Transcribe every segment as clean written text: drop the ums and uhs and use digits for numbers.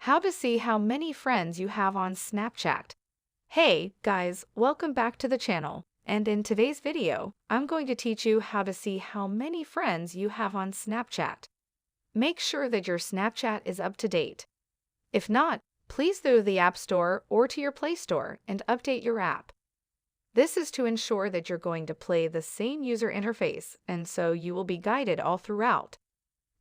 How to see how many friends you have on Snapchat. Hey guys, welcome back to the channel. And in today's video, I'm going to teach you how to see how many friends you have on Snapchat. Make sure that your Snapchat is up to date. If not, please go to the App Store or to your Play Store and update your app. This is to ensure that you're going to play the same user interface, and so you will be guided all throughout.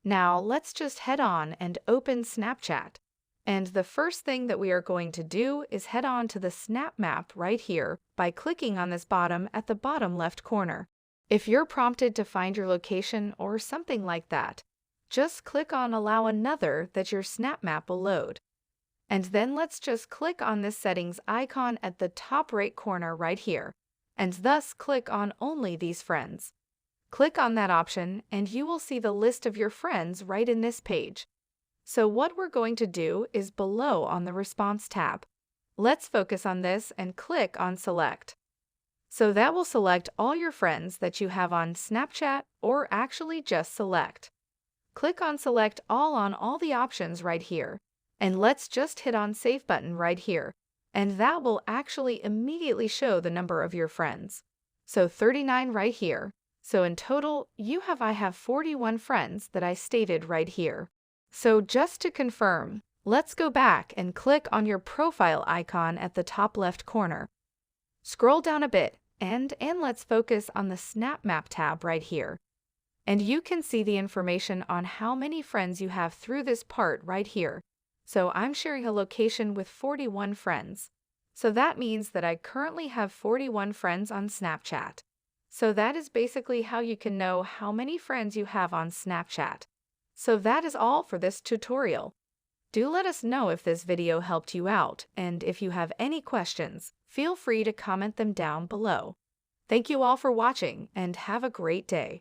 Now, let's just head on and open Snapchat. And the first thing that we are going to do is head on to the Snap Map right here by clicking on this bottom at the bottom left corner. If you're prompted to find your location or something like that, just click on Allow Another that your Snap Map will load. And then let's just click on this settings icon at the top right corner right here, and thus click on Only These Friends. Click on that option and you will see the list of your friends right in this page. So what we're going to do is below on the Response tab. Let's focus on this and click on Select. So that will select all your friends that you have on Snapchat, or actually just select. Click on Select All on all the options right here. And let's just hit on Save button right here. And that will actually immediately show the number of your friends. So 39 right here. So in total, I have 41 friends that I stated right here. So just to confirm, let's go back and click on your profile icon at the top left corner. Scroll down a bit and let's focus on the Snap Map tab right here. And you can see the information on how many friends you have through this part right here. So I'm sharing a location with 41 friends. So that means that I currently have 41 friends on Snapchat. So that is basically how you can know how many friends you have on Snapchat. So that is all for this tutorial. Do let us know if this video helped you out, and if you have any questions, feel free to comment them down below. Thank you all for watching and have a great day.